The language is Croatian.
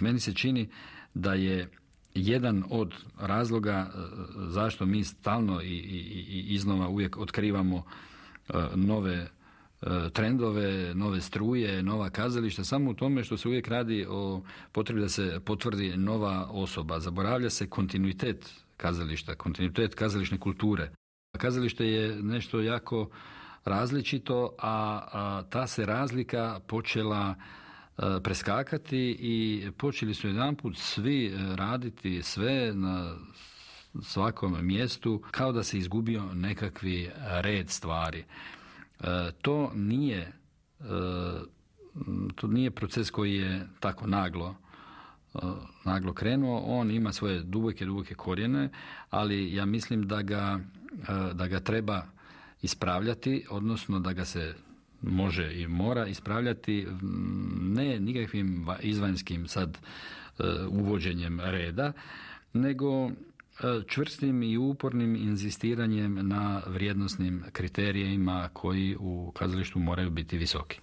Meni se čini da je jedan od razloga zašto mi stalno i iznova uvijek otkrivamo nove trendove, nove struje, nova kazališta, samo u tome što se uvijek radi o potrebi da se potvrdi nova osoba. Zaboravlja se kontinuitet kazališta, kontinuitet kazališne kulture. Kazalište je nešto jako različito, a ta se razlika počela preskakati i počeli su jedanput svi raditi sve na svakom mjestu kao da se izgubio nekakvi red stvari. To nije proces koji je tako naglo krenuo. On ima svoje duboke korijene, ali ja mislim da ga treba ispravljati, odnosno da ga se može i mora ispravljati ne nikakvim izvanjskim sad uvođenjem reda, nego čvrstim i upornim inzistiranjem na vrijednosnim kriterijima koji u kazalištu moraju biti visoki.